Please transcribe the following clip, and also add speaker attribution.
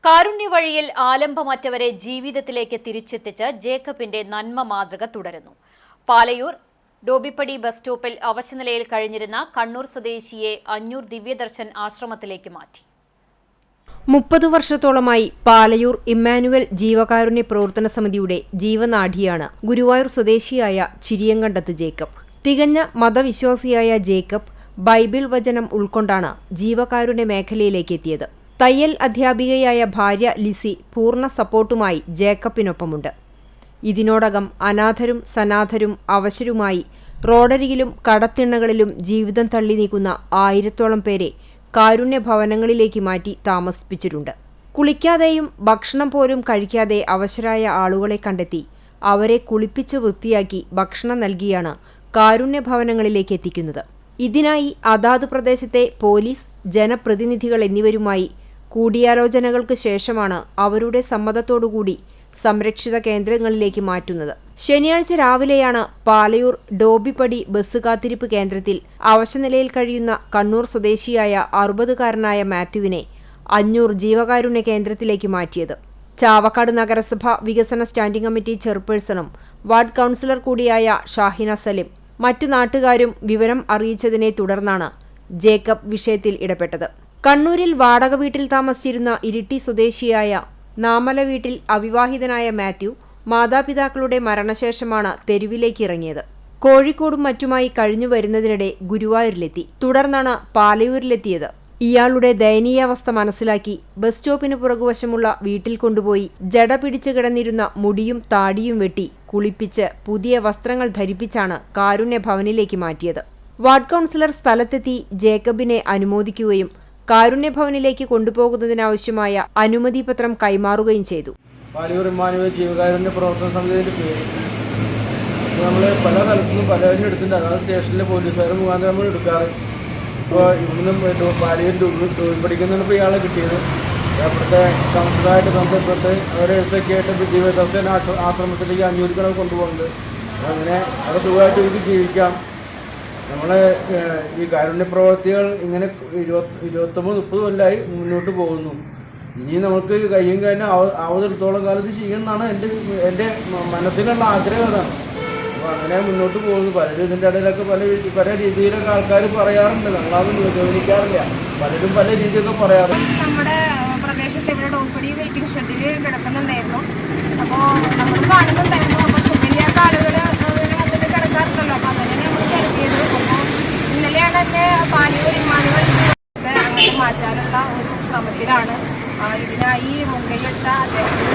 Speaker 1: കാരുണ്യവഴിയിൽ ആലംബമറ്റവരെ ജീവിതത്തിലേക്ക് തിരിച്ചെത്തിച്ച് ജേക്കബിന്റെ നന്മ മാതൃക തുടരുന്നു. പാലയൂർ ഡോബിപ്പടി ബസ് സ്റ്റോപ്പിൽ അവശനിലയിൽ കഴിഞ്ഞിരുന്ന കണ്ണൂർ സ്വദേശിയെ അഞ്ഞൂർ ദിവ്യദർശൻ ആശ്രമത്തിലേക്ക് മാറ്റി.
Speaker 2: 30 വർഷത്തോളമായി പാലയൂർ ഇമ്മാനുവൽ ജീവകാരുണ്യ പ്രവർത്തന സമിതിയുടെ ജീവനാഡിയാണ് ഗുരുവായൂർ സ്വദേശിയായ ചിരിയങ്കണ്ടത്ത് ജേക്കബ്. തികഞ്ഞ മതവിശ്വാസിയായ ജേക്കബ് ബൈബിൾ വചനം ഉൾക്കൊണ്ടാണ് ജീവകാരുണ്യ മേഖലയിലേക്ക് എത്തിയത്. തയ്യൽ അധ്യാപികയായ ഭാര്യ ലിസി പൂർണ്ണ സപ്പോർട്ടുമായി ജേക്കബിനൊപ്പമുണ്ട്. ഇതിനോടകം അനാഥരും സനാഥരും അവശരുമായി റോഡരികിലും കടത്തിണ്ണകളിലും ജീവിതം തള്ളി നീക്കുന്ന 1000-ഓളം പേരെ കാരുണ്യ ഭവനങ്ങളിലേക്ക് മാറ്റി താമസിപ്പിച്ചിട്ടുണ്ട്. കുളിക്കാതെയും ഭക്ഷണം പോലും കഴിക്കാതെ അവശരായ ആളുകളെ കണ്ടെത്തി അവരെ കുളിപ്പിച്ച് വൃത്തിയാക്കി ഭക്ഷണം നൽകിയാണ് കാരുണ്യ ഭവനങ്ങളിലേക്ക് എത്തിക്കുന്നത്. ഇതിനായി അതാത് പ്രദേശത്തെ പോലീസ്, ജനപ്രതിനിധികൾ എന്നിവരുമായി കൂടിയാലോചനകൾക്ക് ശേഷമാണ് അവരുടെ സമ്മതത്തോടുകൂടി സംരക്ഷിത കേന്ദ്രങ്ങളിലേക്ക് മാറ്റുന്നത്. ശനിയാഴ്ച രാവിലെയാണ് പാലയൂർ ഡോബിപ്പടി ബസ് കാത്തിരിപ്പ് കേന്ദ്രത്തിൽ അവശനിലയിൽ കഴിയുന്ന കണ്ണൂർ സ്വദേശിയായ 60-കാരനായ മാത്യുവിനെ അഞ്ഞൂർ ജീവകാരുണ്യ കേന്ദ്രത്തിലേക്ക് മാറ്റിയത്. ചാവക്കാട് നഗരസഭ വികസന സ്റ്റാൻഡിംഗ് കമ്മിറ്റി ചെയർപേഴ്സണും വാർഡ് കൗൺസിലർ കൂടിയായ ഷാഹിന സലിം മറ്റു നാട്ടുകാരും വിവരം അറിയിച്ചതിനെ തുടർന്നാണ് ജേക്കബ് വിഷയത്തിൽ ഇടപെട്ടത്. കണ്ണൂരിൽ വാടക വീട്ടിൽ താമസിച്ചിരുന്ന ഇരിട്ടി സ്വദേശിയായ നാമല വീട്ടിൽ അവിവാഹിതനായ മാത്യു മാതാപിതാക്കളുടെ മരണശേഷമാണ് തെരുവിലേക്ക് ഇറങ്ങിയത്. കോഴിക്കോടും മറ്റുമായി കഴിഞ്ഞു വരുന്നതിനിടെ ഗുരുവായൂരിലെത്തി. തുടർന്നാണ് പാലയൂരിലെത്തിയത്. ഇയാളുടെ ദയനീയാവസ്ഥ മനസ്സിലാക്കി ബസ് സ്റ്റോപ്പിന് പുറകുവശമുള്ള വീട്ടിൽ കൊണ്ടുപോയി ജട പിടിച്ചു കിടന്നിരുന്ന മുടിയും താടിയും വെട്ടി കുളിപ്പിച്ച് പുതിയ വസ്ത്രങ്ങൾ ധരിപ്പിച്ചാണ് കാരുണ്യ ഭവനിലേക്ക് മാറ്റിയത്. വാർഡ് കൗൺസിലർ സ്ഥലത്തെത്തി ജേക്കബിനെ അനുമോദിക്കുകയും കാരുണ്യഭവനിലേക്ക് കൊണ്ടുപോകുന്നതിനാവശ്യമായ അനുമതി പത്രം കൈമാറുകയും ചെയ്തു.
Speaker 3: പാലയൂർ ഇമ്മാനുവൽ ജീവകാരുണ്യ പ്രവർത്തന സമിതിയുടെ പേര് നമ്മൾ പല സ്ഥലത്തുനിന്നും പലവരും എടുത്തിട്ടുണ്ട്. അതായത് സ്റ്റേഷനിലെ പോലീസുകാർ മുഖാന്തരം നമ്മൾ എടുക്കാറ്. ഇപ്പോൾ ഇവിടുന്ന് പാലയൂർ പഠിക്കുന്നതിന് ഇപ്പോൾ ഇയാളെ കിട്ടിയത് അവിടുത്തെ കൗൺസിലറായിട്ട് ബന്ധപ്പെട്ട് അവരെ എടുത്തൊക്കെ ആയിട്ട് ജീവദർശൻ ആശ്രമത്തിലേക്ക് 500 കണക്ക് കൊണ്ടുപോകുന്നുണ്ട്. അങ്ങനെ അവിടെ സുഖമായിട്ട് എനിക്ക് ജീവിക്കാം. നമ്മളെ ഈ കാരുണ്യ പ്രവർത്തികൾ ഇങ്ങനെ 29-30 കൊല്ലമായി മുന്നോട്ട് പോകുന്നു. ഇനി നമുക്ക് കയ്യും കഴിഞ്ഞ ആവതെടുത്തോളം കാലത്ത് ചെയ്യുമെന്നാണ് എൻ്റെ മനസ്സിലുള്ള ആഗ്രഹം. അതാണ്. അപ്പോൾ അങ്ങനെ മുന്നോട്ട് പോകുന്നു. പലരും ഇതിൻ്റെ ഇടയിലൊക്കെ പല രീതിയിലൊക്കെ ആൾക്കാർ പറയാറുണ്ട്. നമ്മളതൊന്നും ഗവനിക്കാറില്ല. പലരും പല രീതിയൊക്കെ പറയാറുണ്ട്.
Speaker 4: നമ്മുടെ പ്രദേശത്ത് ഇവിടെ ഡോബിപ്പടി വെയിറ്റിംഗ് ഷെഡിൽ കിടക്കുന്നുണ്ടായിരുന്നു. അപ്പോൾ നമ്മൾ കാണുന്നുണ്ടായിരുന്നു. അപ്പോൾ സുഖമില്ലാത്ത ആളുകൾ അതിൽ കിടക്കാറുണ്ടല്ലോ. അപ്പോൾ അതന്നെ നമ്മൾ കരുതിയത്. അപ്പോൾ ഇന്നലെയാണ് തന്നെ പാലയൂർ ഇമ്മാനുവൽ അങ്ങനെ മാറ്റാനുള്ള ഒരു ശ്രമത്തിലാണ്. ഇതിനായി മുൻകൈയെടുത്ത അദ്ദേഹത്തിന്